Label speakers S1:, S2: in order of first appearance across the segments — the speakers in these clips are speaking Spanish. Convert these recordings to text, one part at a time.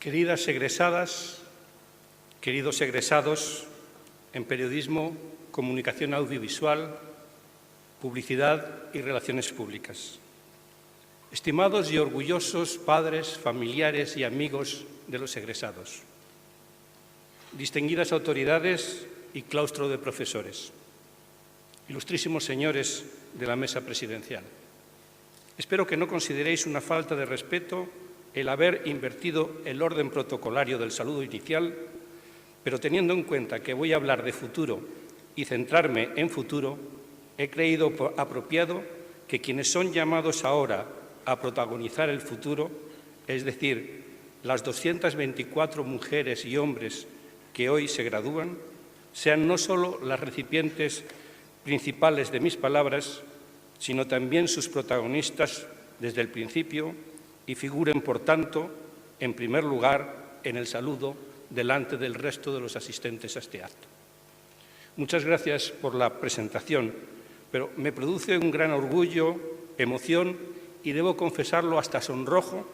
S1: Queridas egresadas, queridos egresados en periodismo, comunicación audiovisual, publicidad y relaciones públicas. Estimados y orgullosos padres, familiares y amigos de los egresados. Distinguidas autoridades y claustro de profesores. Ilustrísimos señores de la mesa presidencial. Espero que no consideréis una falta de respeto el haber invertido el orden protocolario del saludo inicial, pero teniendo en cuenta que voy a hablar de futuro y centrarme en futuro, he creído apropiado que quienes son llamados ahora a protagonizar el futuro, es decir, las 224 mujeres y hombres que hoy se gradúan, sean no solo las recipientes principales de mis palabras, sino también sus protagonistas desde el principio y figuren, por tanto, en primer lugar en el saludo delante del resto de los asistentes a este acto. Muchas gracias por la presentación, pero me produce un gran orgullo, emoción y debo confesarlo hasta sonrojo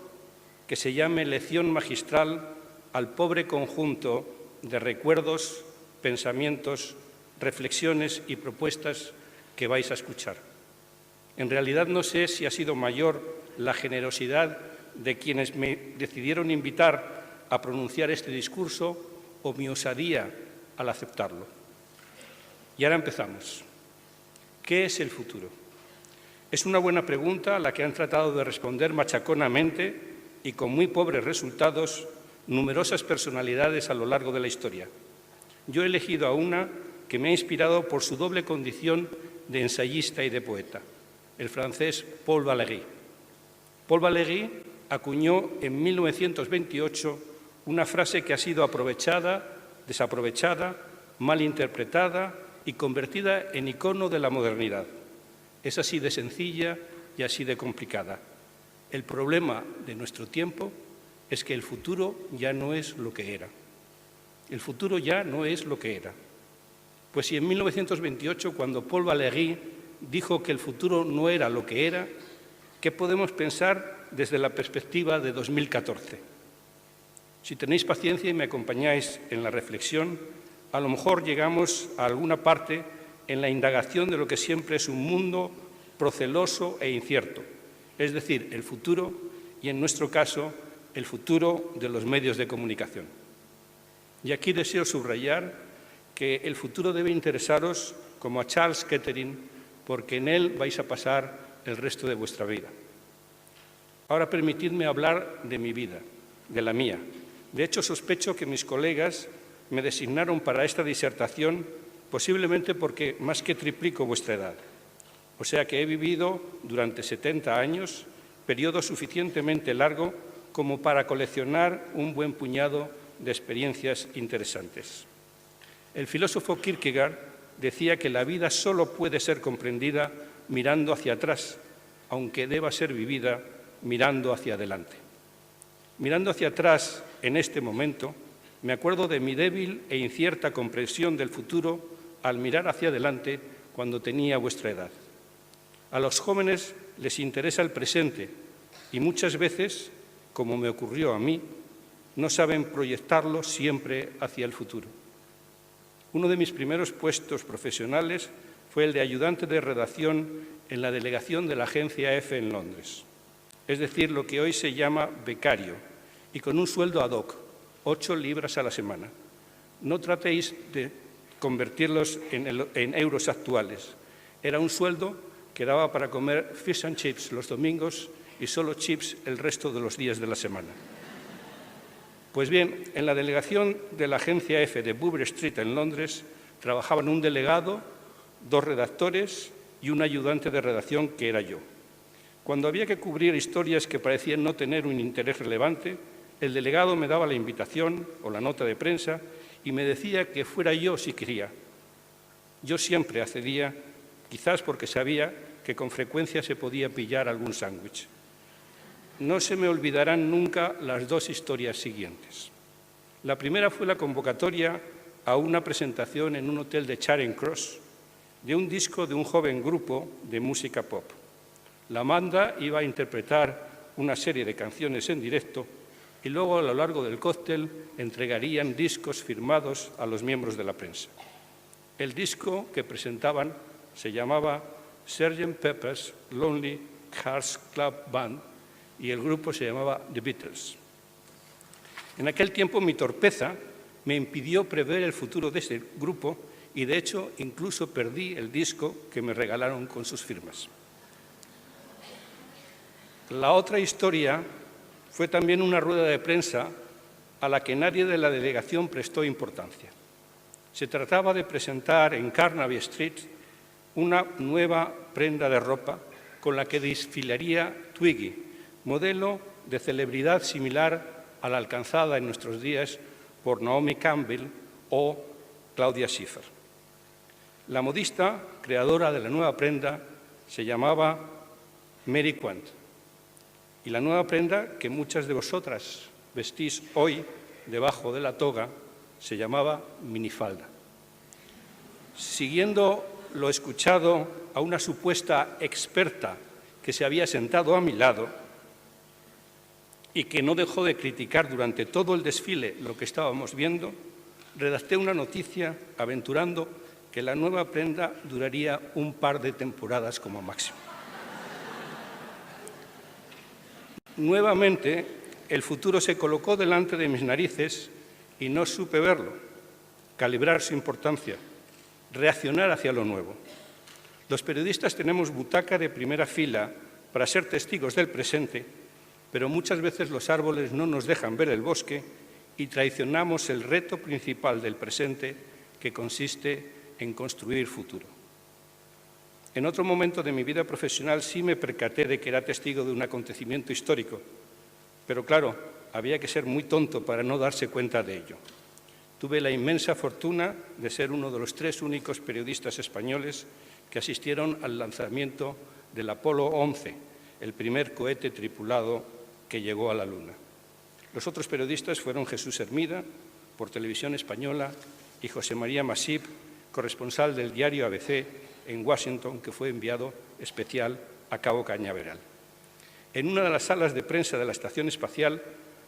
S1: que se llame lección magistral al pobre conjunto de recuerdos, pensamientos, reflexiones y propuestas que vais a escuchar. En realidad no sé si ha sido mayor la generosidad de quienes me decidieron invitar a pronunciar este discurso o mi osadía al aceptarlo. Y ahora empezamos. ¿Qué es el futuro? Es una buena pregunta a la que han tratado de responder machaconamente y con muy pobres resultados numerosas personalidades a lo largo de la historia. Yo he elegido a una que me ha inspirado por su doble condición de ensayista y de poeta, el francés Paul Valéry. Paul Valéry acuñó en 1928 una frase que ha sido aprovechada, desaprovechada, mal interpretada y convertida en icono de la modernidad. Es así de sencilla y así de complicada. El problema de nuestro tiempo es que el futuro ya no es lo que era. El futuro ya no es lo que era. Pues si en 1928, cuando Paul Valéry dijo que el futuro no era lo que era, ¿qué podemos pensar desde la perspectiva de 2014? Si tenéis paciencia y me acompañáis en la reflexión, a lo mejor llegamos a alguna parte en la indagación de lo que siempre es un mundo proceloso e incierto, es decir, el futuro y, en nuestro caso, el futuro de los medios de comunicación. Y aquí deseo subrayar que el futuro debe interesaros como a Charles Kettering, porque en él vais a pasar el resto de vuestra vida. Ahora permitidme hablar de mi vida, de la mía. De hecho, sospecho que mis colegas me designaron para esta disertación posiblemente porque más que triplico vuestra edad. O sea que he vivido durante 70 años, periodo suficientemente largo como para coleccionar un buen puñado de experiencias interesantes. El filósofo Kierkegaard decía que la vida solo puede ser comprendida mirando hacia atrás, aunque deba ser vivida mirando hacia adelante. Mirando hacia atrás, en este momento, me acuerdo de mi débil e incierta comprensión del futuro al mirar hacia adelante cuando tenía vuestra edad. A los jóvenes les interesa el presente y muchas veces, como me ocurrió a mí, no saben proyectarlo siempre hacia el futuro. Uno de mis primeros puestos profesionales fue el de ayudante de redacción en la delegación de la agencia EFE en Londres, es decir, lo que hoy se llama becario, y con un sueldo ad hoc, 8 libras a la semana. No tratéis de convertirlos en euros actuales. Era un sueldo que daba para comer fish and chips los domingos y solo chips el resto de los días de la semana. Pues bien, en la delegación de la agencia EFE de Buber Street en Londres trabajaban un delegado, 2 redactores y un ayudante de redacción que era yo. Cuando había que cubrir historias que parecían no tener un interés relevante, el delegado me daba la invitación o la nota de prensa y me decía que fuera yo si quería. Yo siempre accedía, quizás porque sabía que con frecuencia se podía pillar algún sándwich. No se me olvidarán nunca las 2 historias siguientes. La primera fue la convocatoria a una presentación en un hotel de Charing Cross de un disco de un joven grupo de música pop. La banda iba a interpretar una serie de canciones en directo y luego a lo largo del cóctel entregarían discos firmados a los miembros de la prensa. El disco que presentaban se llamaba Sgt. Pepper's Lonely Hearts Club Band y el grupo se llamaba The Beatles. En aquel tiempo mi torpeza me impidió prever el futuro de ese grupo y, de hecho, incluso perdí el disco que me regalaron con sus firmas. La otra historia fue también una rueda de prensa a la que nadie de la delegación prestó importancia. Se trataba de presentar en Carnaby Street una nueva prenda de ropa con la que desfilaría Twiggy, modelo de celebridad similar a la alcanzada en nuestros días por Naomi Campbell o Claudia Schiffer. La modista creadora de la nueva prenda se llamaba Mary Quant y la nueva prenda que muchas de vosotras vestís hoy debajo de la toga se llamaba minifalda. Siguiendo lo escuchado a una supuesta experta que se había sentado a mi lado y que no dejó de criticar durante todo el desfile lo que estábamos viendo, redacté una noticia aventurando que la nueva prenda duraría un par de temporadas como máximo. Nuevamente, el futuro se colocó delante de mis narices y no supe verlo, calibrar su importancia, reaccionar hacia lo nuevo. Los periodistas tenemos butaca de primera fila para ser testigos del presente, pero muchas veces los árboles no nos dejan ver el bosque y traicionamos el reto principal del presente, que consiste en construir futuro. En otro momento de mi vida profesional sí me percaté de que era testigo de un acontecimiento histórico, pero claro, había que ser muy tonto para no darse cuenta de ello. Tuve la inmensa fortuna de ser uno de los 3 únicos periodistas españoles que asistieron al lanzamiento del Apolo 11, el primer cohete tripulado que llegó a la Luna. Los otros periodistas fueron Jesús Hermida, por Televisión Española, y José María Masip, corresponsal del diario ABC en Washington, que fue enviado especial a Cabo Cañaveral. En una de las salas de prensa de la Estación Espacial,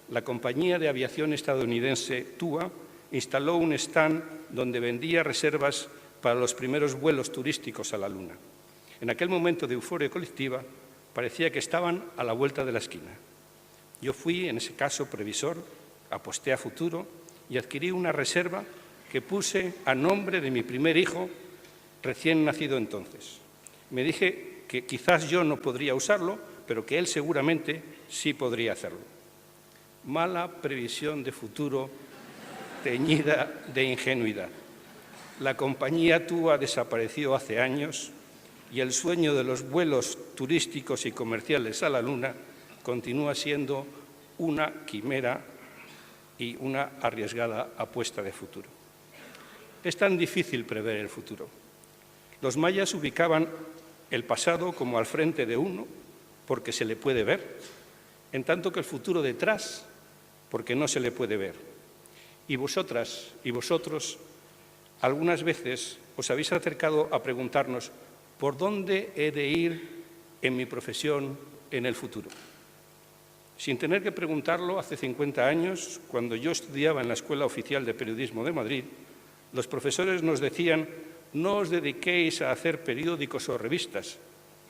S1: la compañía de aviación estadounidense TUA instaló un stand donde vendía reservas para los primeros vuelos turísticos a la Luna. En aquel momento de euforia colectiva, parecía que estaban a la vuelta de la esquina. Yo fui, en ese caso, previsor, aposté a futuro y adquirí una reserva que puse a nombre de mi primer hijo, recién nacido entonces. Me dije que quizás yo no podría usarlo, pero que él seguramente sí podría hacerlo. Mala previsión de futuro teñida de ingenuidad. La compañía TUA desapareció hace años y el sueño de los vuelos turísticos y comerciales a la Luna continúa siendo una quimera y una arriesgada apuesta de futuro. Es tan difícil prever el futuro. Los mayas ubicaban el pasado como al frente de uno, porque se le puede ver, en tanto que el futuro detrás, porque no se le puede ver. Y vosotras y vosotros, algunas veces os habéis acercado a preguntarnos ¿por dónde he de ir en mi profesión en el futuro? Sin tener que preguntarlo, hace 50 años, cuando yo estudiaba en la Escuela Oficial de Periodismo de Madrid, los profesores nos decían: no os dediquéis a hacer periódicos o revistas,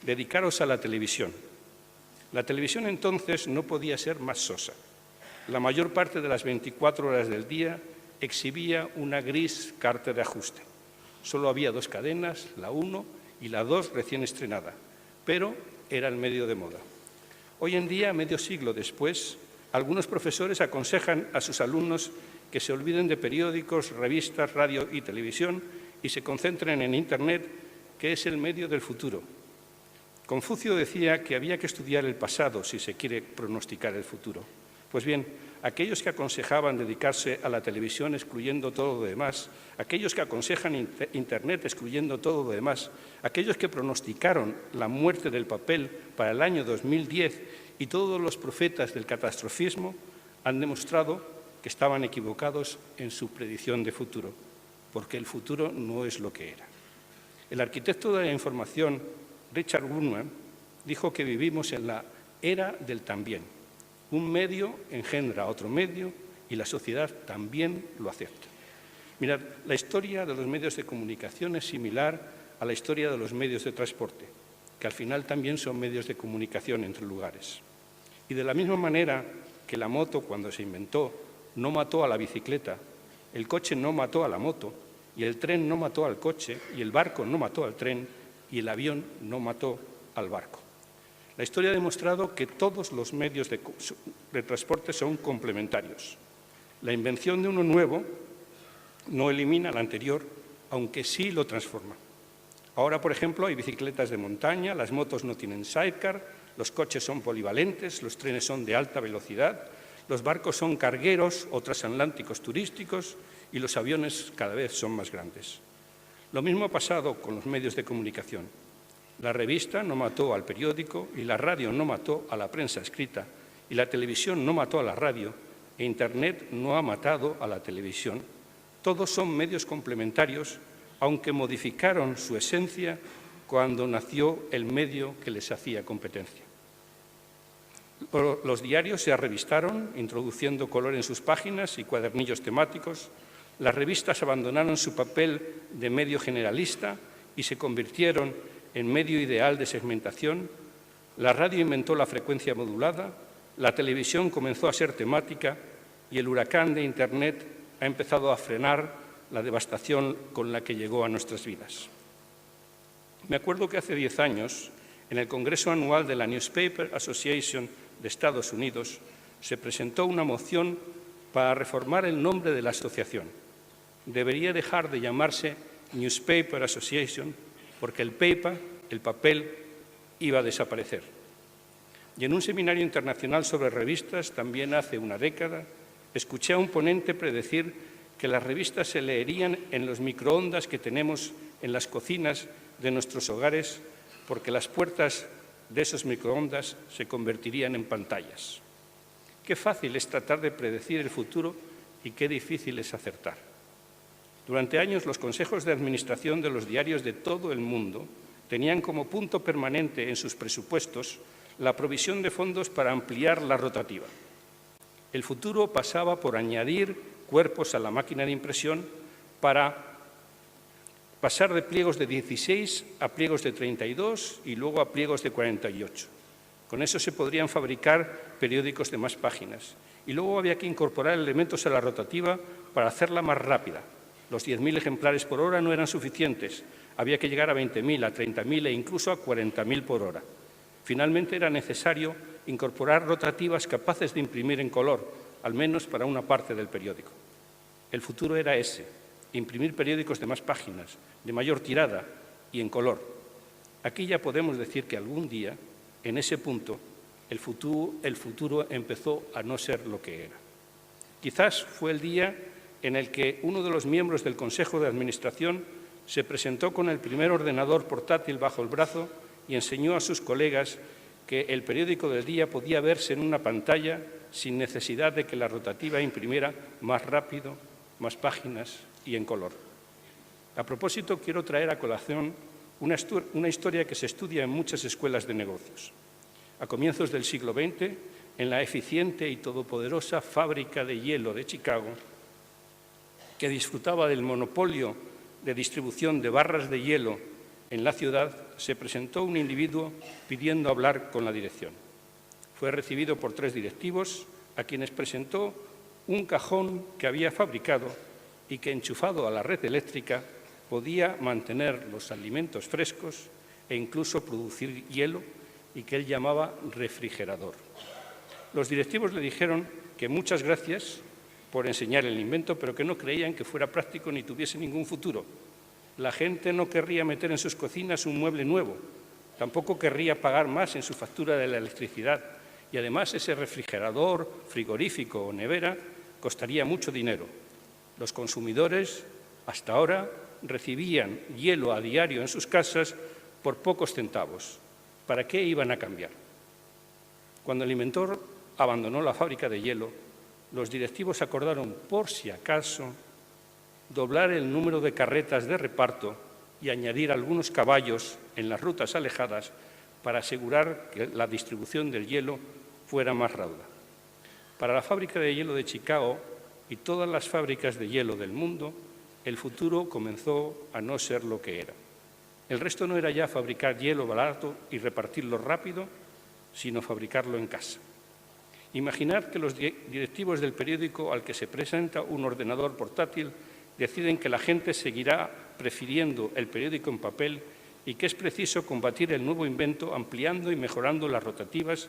S1: dedicaros a la televisión. La televisión entonces no podía ser más sosa. La mayor parte de las 24 horas del día exhibía una gris carta de ajuste. Solo había 2 cadenas, la 1 y la 2 recién estrenada, pero era el medio de moda. Hoy en día, medio siglo después, algunos profesores aconsejan a sus alumnos que se olviden de periódicos, revistas, radio y televisión y se concentren en Internet, que es el medio del futuro. Confucio decía que había que estudiar el pasado si se quiere pronosticar el futuro. Pues bien, aquellos que aconsejaban dedicarse a la televisión excluyendo todo lo demás, aquellos que aconsejan Internet excluyendo todo lo demás, aquellos que pronosticaron la muerte del papel para el año 2010 y todos los profetas del catastrofismo han demostrado que estaban equivocados en su predicción de futuro, porque el futuro no es lo que era. El arquitecto de la información, Richard Gutmann, dijo que vivimos en la era del también. Un medio engendra otro medio y la sociedad también lo acepta. Mirad, la historia de los medios de comunicación es similar a la historia de los medios de transporte, que al final también son medios de comunicación entre lugares. Y de la misma manera que la moto, cuando se inventó, no mató a la bicicleta, el coche no mató a la moto, y el tren no mató al coche, y el barco no mató al tren, y el avión no mató al barco. La historia ha demostrado que todos los medios de transporte son complementarios. La invención de uno nuevo no elimina al anterior, aunque sí lo transforma. Ahora, por ejemplo, hay bicicletas de montaña, las motos no tienen sidecar, los coches son polivalentes, los trenes son de alta velocidad, los barcos son cargueros o transatlánticos turísticos y los aviones cada vez son más grandes. Lo mismo ha pasado con los medios de comunicación. La revista no mató al periódico y la radio no mató a la prensa escrita y la televisión no mató a la radio e Internet no ha matado a la televisión. Todos son medios complementarios, aunque modificaron su esencia cuando nació el medio que les hacía competencia. Los diarios se arrevistaron, introduciendo color en sus páginas y cuadernillos temáticos. Las revistas abandonaron su papel de medio generalista y se convirtieron en medio ideal de segmentación. La radio inventó la frecuencia modulada, la televisión comenzó a ser temática y el huracán de Internet ha empezado a frenar la devastación con la que llegó a nuestras vidas. Me acuerdo que hace 10 años, en el Congreso Anual de la Newspaper Association de Estados Unidos, se presentó una moción para reformar el nombre de la asociación. Debería dejar de llamarse Newspaper Association porque el paper, el papel, iba a desaparecer. Y en un seminario internacional sobre revistas, también hace una década, escuché a un ponente predecir que las revistas se leerían en los microondas que tenemos en las cocinas de nuestros hogares, porque las puertas de esos microondas se convertirían en pantallas. Qué fácil es tratar de predecir el futuro y qué difícil es acertar. Durante años, los consejos de administración de los diarios de todo el mundo tenían como punto permanente en sus presupuestos la provisión de fondos para ampliar la rotativa. El futuro pasaba por añadir cuerpos a la máquina de impresión para pasar de pliegos de 16 a pliegos de 32 y luego a pliegos de 48. Con eso se podrían fabricar periódicos de más páginas. Y luego había que incorporar elementos a la rotativa para hacerla más rápida. Los 10.000 ejemplares por hora no eran suficientes. Había que llegar a 20.000, a 30.000 e incluso a 40.000 por hora. Finalmente era necesario incorporar rotativas capaces de imprimir en color, al menos para una parte del periódico. El futuro era ese, imprimir periódicos de más páginas, de mayor tirada y en color. Aquí ya podemos decir que algún día, en ese punto, el futuro empezó a no ser lo que era. Quizás fue el día en el que uno de los miembros del Consejo de Administración se presentó con el primer ordenador portátil bajo el brazo y enseñó a sus colegas que el periódico del día podía verse en una pantalla sin necesidad de que la rotativa imprimiera más rápido, más páginas y en color. A propósito, quiero traer a colación una historia que se estudia en muchas escuelas de negocios. A comienzos del siglo XX, en la eficiente y todopoderosa fábrica de hielo de Chicago, que disfrutaba del monopolio de distribución de barras de hielo en la ciudad, se presentó un individuo pidiendo hablar con la dirección. Fue recibido por 3 directivos, a quienes presentó un cajón que había fabricado y que, enchufado a la red eléctrica, podía mantener los alimentos frescos e incluso producir hielo, y que él llamaba refrigerador. Los directivos le dijeron que muchas gracias por enseñar el invento, pero que no creían que fuera práctico ni tuviese ningún futuro. La gente no querría meter en sus cocinas un mueble nuevo, tampoco querría pagar más en su factura de la electricidad, y además ese refrigerador, frigorífico o nevera costaría mucho dinero. Los consumidores, hasta ahora, recibían hielo a diario en sus casas por pocos centavos. ¿Para qué iban a cambiar? Cuando el inventor abandonó la fábrica de hielo, los directivos acordaron, por si acaso, doblar el número de carretas de reparto y añadir algunos caballos en las rutas alejadas para asegurar que la distribución del hielo fuera más rauda. Para la fábrica de hielo de Chicago y todas las fábricas de hielo del mundo, el futuro comenzó a no ser lo que era. El resto no era ya fabricar hielo barato y repartirlo rápido, sino fabricarlo en casa. Imaginar que los directivos del periódico al que se presenta un ordenador portátil deciden que la gente seguirá prefiriendo el periódico en papel y que es preciso combatir el nuevo invento ampliando y mejorando las rotativas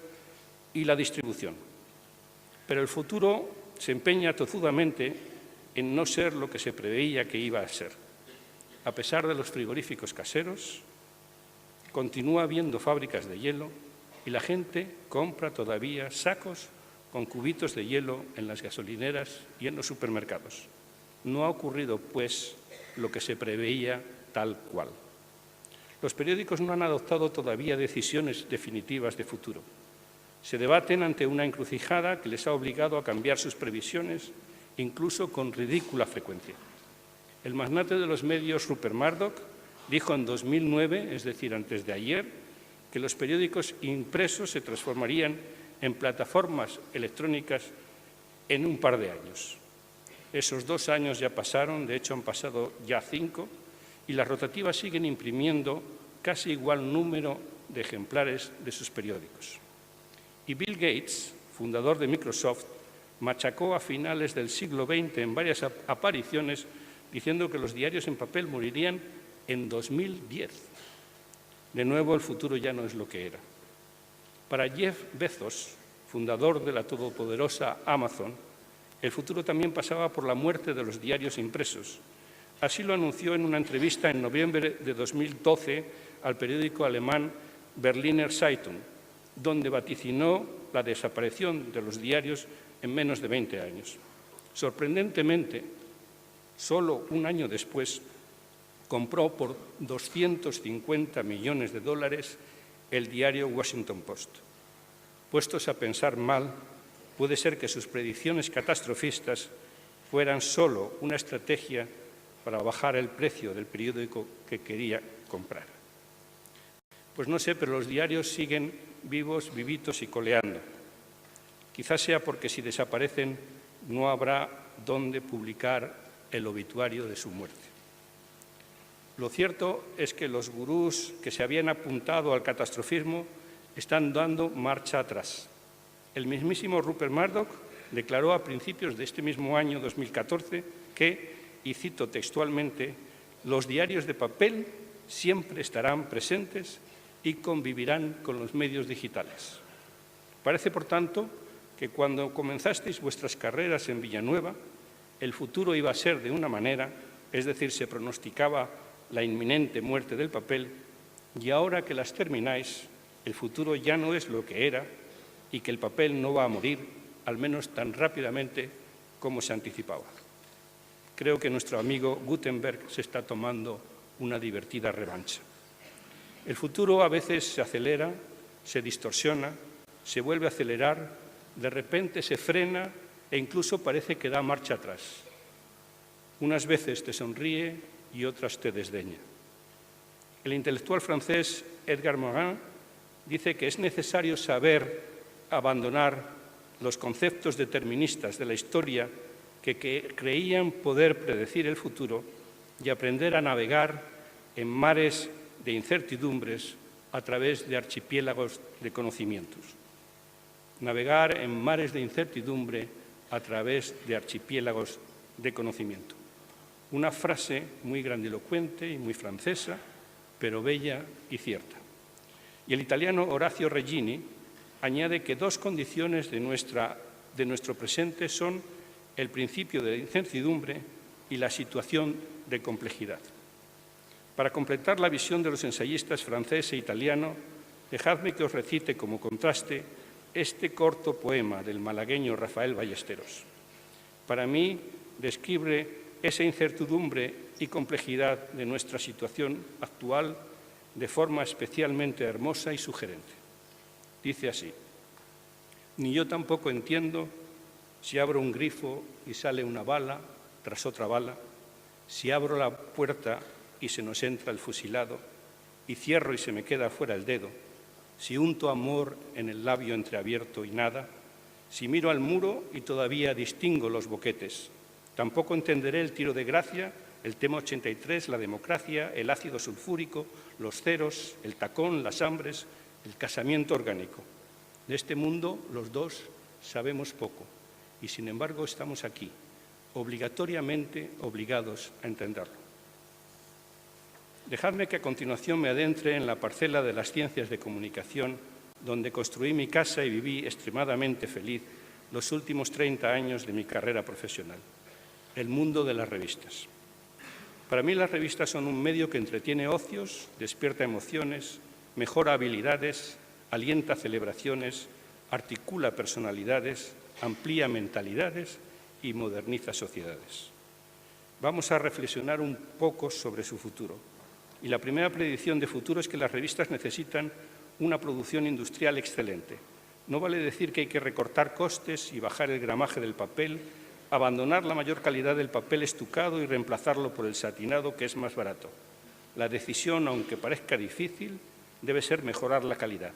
S1: y la distribución. Pero el futuro se empeña tozudamente en no ser lo que se preveía que iba a ser. A pesar de los frigoríficos caseros, continúa habiendo fábricas de hielo y la gente compra todavía sacos con cubitos de hielo en las gasolineras y en los supermercados. No ha ocurrido, pues, lo que se preveía tal cual. Los periódicos no han adoptado todavía decisiones definitivas de futuro. Se debaten ante una encrucijada que les ha obligado a cambiar sus previsiones, incluso con ridícula frecuencia. El magnate de los medios, Rupert Murdoch, dijo en 2009, es decir, antes de ayer, que los periódicos impresos se transformarían en plataformas electrónicas en un par de años. Esos 2 años ya pasaron, de hecho han pasado ya 5, y las rotativas siguen imprimiendo casi igual número de ejemplares de sus periódicos. Y Bill Gates, fundador de Microsoft, machacó a finales del siglo XX en varias apariciones diciendo que los diarios en papel morirían en 2010. De nuevo, el futuro ya no es lo que era. Para Jeff Bezos, fundador de la todopoderosa Amazon, el futuro también pasaba por la muerte de los diarios impresos. Así lo anunció en una entrevista en noviembre de 2012 al periódico alemán Berliner Zeitung, donde vaticinó la desaparición de los diarios en menos de 20 años. Sorprendentemente, solo un año después, compró por $250 millones el diario Washington Post. Puestos a pensar mal, puede ser que sus predicciones catastrofistas fueran solo una estrategia para bajar el precio del periódico que quería comprar. Pues no sé, pero los diarios siguen vivos, vivitos y coleando. Quizás sea porque si desaparecen no habrá dónde publicar el obituario de su muerte. Lo cierto es que los gurús que se habían apuntado al catastrofismo están dando marcha atrás. El mismísimo Rupert Murdoch declaró a principios de este mismo año 2014 que, y cito textualmente, los diarios de papel siempre estarán presentes y convivirán con los medios digitales. Parece, por tanto, que cuando comenzasteis vuestras carreras en Villanueva, el futuro iba a ser de una manera, es decir, se pronosticaba la inminente muerte del papel, y ahora que las termináis, el futuro ya no es lo que era y que el papel no va a morir, al menos tan rápidamente como se anticipaba. Creo que nuestro amigo Gutenberg se está tomando una divertida revancha. El futuro a veces se acelera, se distorsiona, se vuelve a acelerar, de repente se frena e incluso parece que da marcha atrás. Unas veces te sonríe y otras te desdeña. El intelectual francés Edgar Morin dice que es necesario saber abandonar los conceptos deterministas de la historia que creían poder predecir el futuro y aprender a navegar en mares de incertidumbres a través de archipiélagos de conocimientos. Navegar en mares de incertidumbre a través de archipiélagos de conocimiento. Una frase muy grandilocuente y muy francesa, pero bella y cierta. Y el italiano Orazio Regini añade que 2 condiciones de nuestro presente son el principio de incertidumbre y la situación de complejidad. Para completar la visión de los ensayistas francés e italiano, dejadme que os recite como contraste este corto poema del malagueño Rafael Ballesteros. Para mí, describe esa incertidumbre y complejidad de nuestra situación actual de forma especialmente hermosa y sugerente. Dice así: ni yo tampoco entiendo si abro un grifo y sale una bala tras otra bala, si abro la puerta y se nos entra el fusilado, y cierro y se me queda fuera el dedo, si unto amor en el labio entreabierto y nada, Si miro al muro y todavía distingo los boquetes, tampoco entenderé el tiro de gracia, el tema 83, la democracia, el ácido sulfúrico, los ceros, el tacón, las hambres, el casamiento orgánico. De este mundo los dos sabemos poco y, sin embargo, estamos aquí, obligatoriamente obligados a entenderlo. Dejadme que a continuación me adentre en la parcela de las ciencias de comunicación, donde construí mi casa y viví extremadamente feliz los últimos 30 años de mi carrera profesional, el mundo de las revistas. Para mí las revistas son un medio que entretiene ocios, despierta emociones, mejora habilidades, alienta celebraciones, articula personalidades, amplía mentalidades y moderniza sociedades. Vamos a reflexionar un poco sobre su futuro. Y la primera predicción de futuro es que las revistas necesitan una producción industrial excelente. No vale decir que hay que recortar costes y bajar el gramaje del papel, abandonar la mayor calidad del papel estucado y reemplazarlo por el satinado, que es más barato. La decisión, aunque parezca difícil, debe ser mejorar la calidad.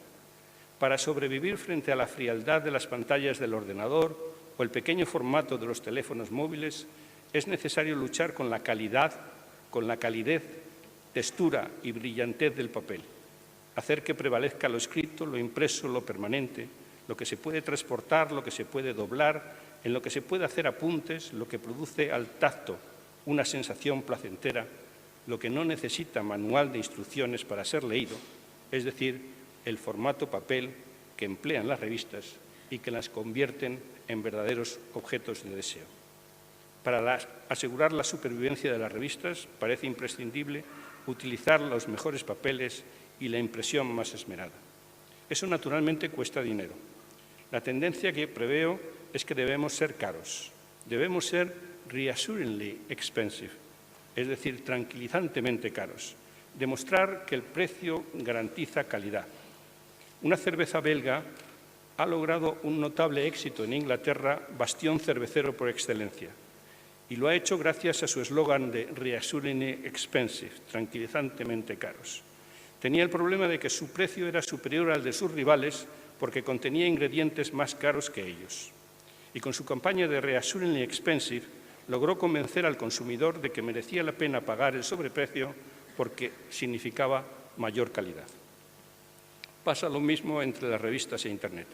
S1: Para sobrevivir frente a la frialdad de las pantallas del ordenador o el pequeño formato de los teléfonos móviles, es necesario luchar con la calidad, con la calidez, textura y brillantez del papel. Hacer que prevalezca lo escrito, lo impreso, lo permanente, lo que se puede transportar, lo que se puede doblar, en lo que se puede hacer apuntes, lo que produce al tacto una sensación placentera, lo que no necesita manual de instrucciones para ser leído, es decir, el formato papel que emplean las revistas y que las convierten en verdaderos objetos de deseo. Para asegurar la supervivencia de las revistas parece imprescindible utilizar los mejores papeles y la impresión más esmerada. Eso naturalmente cuesta dinero. La tendencia que preveo es que debemos ser caros, debemos ser reassuringly expensive, es decir, tranquilizantemente caros, demostrar que el precio garantiza calidad. Una cerveza belga ha logrado un notable éxito en Inglaterra, bastión cervecero por excelencia, y lo ha hecho gracias a su eslogan de reassuringly expensive, tranquilizantemente caros. Tenía el problema de que su precio era superior al de sus rivales porque contenía ingredientes más caros que ellos. Y con su campaña de reassuringly expensive logró convencer al consumidor de que merecía la pena pagar el sobreprecio porque significaba mayor calidad. Pasa lo mismo entre las revistas e Internet.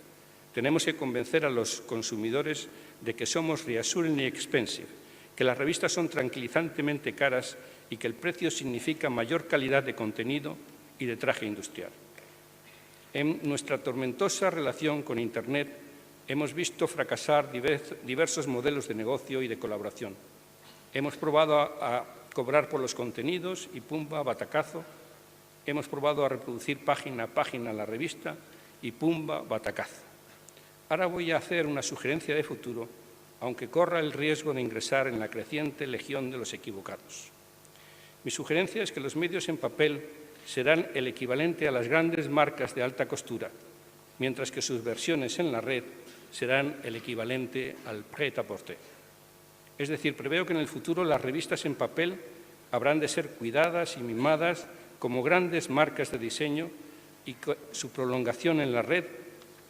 S1: Tenemos que convencer a los consumidores de que somos reassuringly expensive, que las revistas son tranquilizantemente caras y que el precio significa mayor calidad de contenido y de traje industrial. En nuestra tormentosa relación con Internet hemos visto fracasar diversos modelos de negocio y de colaboración. Hemos probado a cobrar por los contenidos y pumba, batacazo. Hemos probado a reproducir página a página la revista y pumba, batacazo. Ahora voy a hacer una sugerencia de futuro, aunque corra el riesgo de ingresar en la creciente legión de los equivocados. Mi sugerencia es que los medios en papel serán el equivalente a las grandes marcas de alta costura, mientras que sus versiones en la red serán el equivalente al prêt-à-porter. Es decir, preveo que en el futuro las revistas en papel habrán de ser cuidadas y mimadas como grandes marcas de diseño y que su prolongación en la red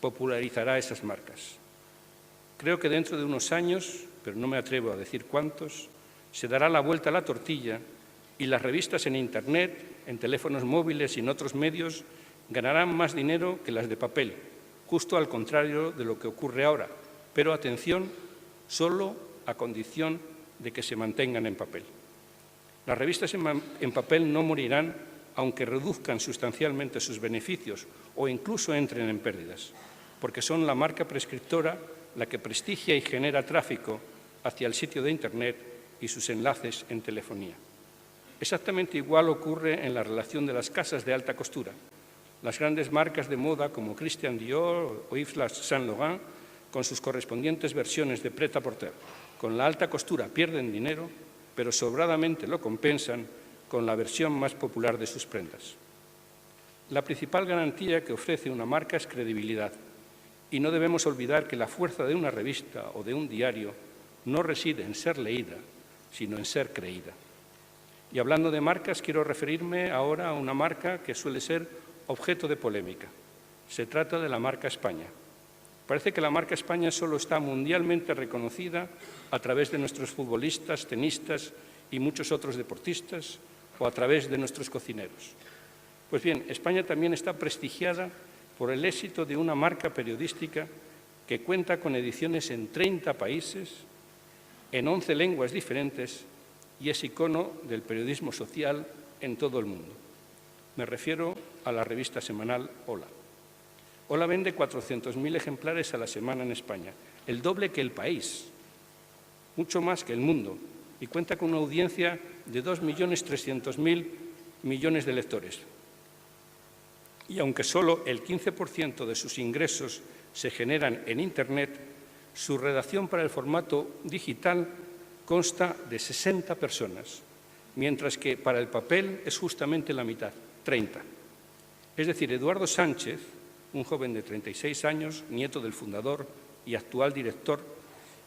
S1: popularizará esas marcas. Creo que dentro de unos años, pero no me atrevo a decir cuántos, se dará la vuelta a la tortilla y las revistas en Internet, en teléfonos móviles y en otros medios ganarán más dinero que las de papel, justo al contrario de lo que ocurre ahora. Pero atención, solo a condición de que se mantengan en papel. Las revistas en papel no morirán aunque reduzcan sustancialmente sus beneficios o incluso entren en pérdidas, porque son la marca prescriptora la que prestigia y genera tráfico hacia el sitio de Internet y sus enlaces en telefonía. Exactamente igual ocurre en la relación de las casas de alta costura. Las grandes marcas de moda como Christian Dior o Yves Saint Laurent, con sus correspondientes versiones de prêt-à-porter, con la alta costura pierden dinero, pero sobradamente lo compensan con la versión más popular de sus prendas. La principal garantía que ofrece una marca es credibilidad, y no debemos olvidar que la fuerza de una revista o de un diario no reside en ser leída, sino en ser creída. Y hablando de marcas, quiero referirme ahora a una marca que suele ser objeto de polémica. Se trata de la marca España. Parece que la marca España solo está mundialmente reconocida a través de nuestros futbolistas, tenistas y muchos otros deportistas, o a través de nuestros cocineros. Pues bien, España también está prestigiada por el éxito de una marca periodística que cuenta con ediciones en 30 países, en 11 lenguas diferentes y es icono del periodismo social en todo el mundo. Me refiero a la revista semanal Hola. Hola vende 400.000 ejemplares a la semana en España, el doble que El País, mucho más que El Mundo, y cuenta con una audiencia de 2.300.000 millones de lectores. Y aunque solo el 15% de sus ingresos se generan en Internet, su redacción para el formato digital consta de 60 personas, mientras que para el papel es justamente la mitad, 30. Es decir, Eduardo Sánchez, un joven de 36 años, nieto del fundador y actual director,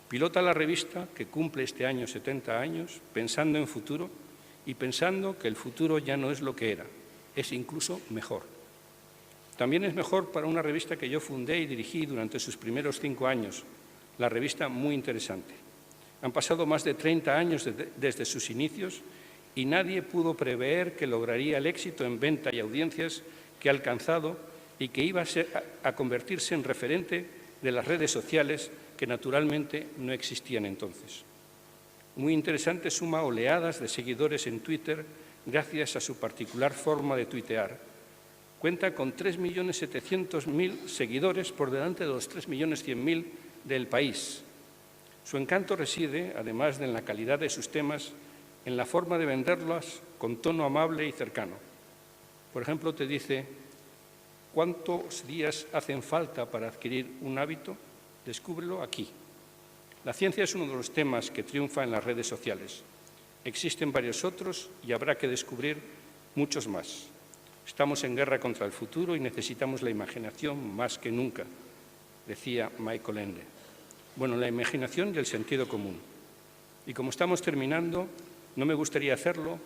S1: pilota la revista que cumple este año 70 años, pensando en futuro y pensando que el futuro ya no es lo que era, es incluso mejor. También es mejor para una revista que yo fundé y dirigí durante sus primeros 5 años, la revista Muy Interesante. Han pasado más de 30 años desde sus inicios y nadie pudo prever que lograría el éxito en venta y audiencias que ha alcanzado y que iba a convertirse en referente de las redes sociales que naturalmente no existían entonces. Muy Interesante suma oleadas de seguidores en Twitter gracias a su particular forma de tuitear. Cuenta con 3.700.000 seguidores por delante de los 3.100.000 del país. Su encanto reside, además de en la calidad de sus temas, en la forma de venderlas con tono amable y cercano. Por ejemplo, te dice: ¿cuántos días hacen falta para adquirir un hábito? Descúbrelo aquí. La ciencia es uno de los temas que triunfa en las redes sociales. Existen varios otros y habrá que descubrir muchos más. Estamos en guerra contra el futuro y necesitamos la imaginación más que nunca, decía Michael Ende. Bueno, la imaginación y el sentido común. Y como estamos terminando, no me gustaría hacerlo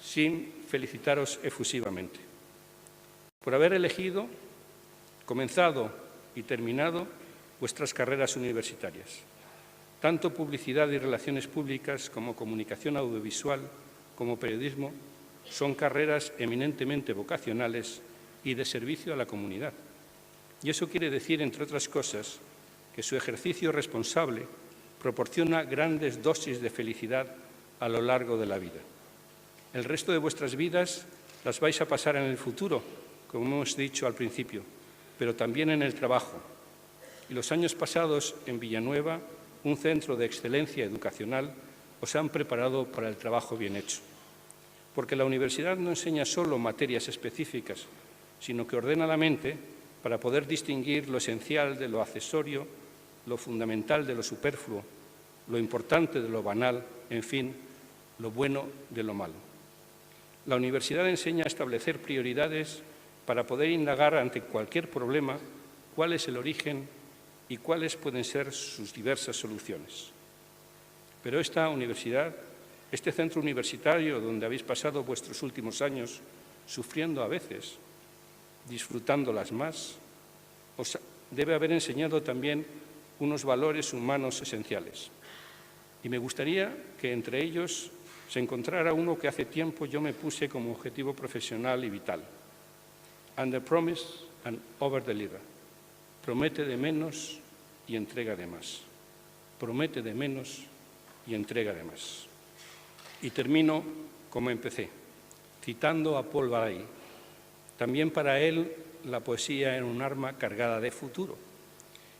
S1: sin felicitaros efusivamente por haber elegido, comenzado y terminado vuestras carreras universitarias. Tanto publicidad y relaciones públicas como comunicación audiovisual, como periodismo, son carreras eminentemente vocacionales y de servicio a la comunidad. Y eso quiere decir, entre otras cosas, que su ejercicio responsable proporciona grandes dosis de felicidad a lo largo de la vida. El resto de vuestras vidas las vais a pasar en el futuro, como hemos dicho al principio, pero también en el trabajo. Y los años pasados en Villanueva, un centro de excelencia educacional, os han preparado para el trabajo bien hecho. Porque la universidad no enseña solo materias específicas, sino que ordena la mente para poder distinguir lo esencial de lo accesorio, lo fundamental de lo superfluo, lo importante de lo banal, en fin, lo bueno de lo malo. La universidad enseña a establecer prioridades para poder indagar ante cualquier problema cuál es el origen y cuáles pueden ser sus diversas soluciones. Pero esta universidad, este centro universitario donde habéis pasado vuestros últimos años sufriendo a veces, disfrutándolas más, os debe haber enseñado también unos valores humanos esenciales. Y me gustaría que entre ellos se encontrara uno que hace tiempo yo me puse como objetivo profesional y vital. Under promise and over deliver. Promete de menos y entrega de más. Promete de menos y entrega de más. Y termino como empecé, citando a Paul Valéry. También para él la poesía era un arma cargada de futuro.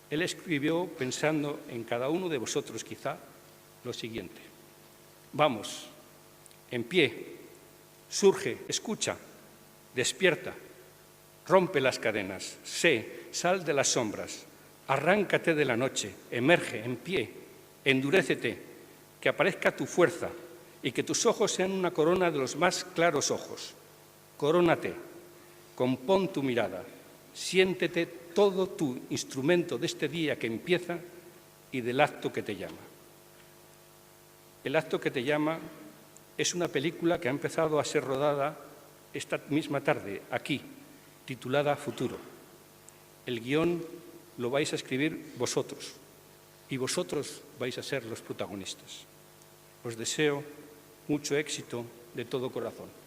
S1: Él escribió pensando en cada uno de vosotros quizá lo siguiente: vamos, en pie, surge, escucha, despierta, rompe las cadenas, sé, sal de las sombras, arráncate de la noche, emerge, en pie, endurécete, que aparezca tu fuerza y que tus ojos sean una corona de los más claros ojos. Corónate, compón tu mirada, siéntete todo tu instrumento de este día que empieza y del acto que te llama. El acto que te llama es una película que ha empezado a ser rodada esta misma tarde, aquí, titulada Futuro. El guión lo vais a escribir vosotros y vosotros vais a ser los protagonistas. Os deseo mucho éxito de todo corazón.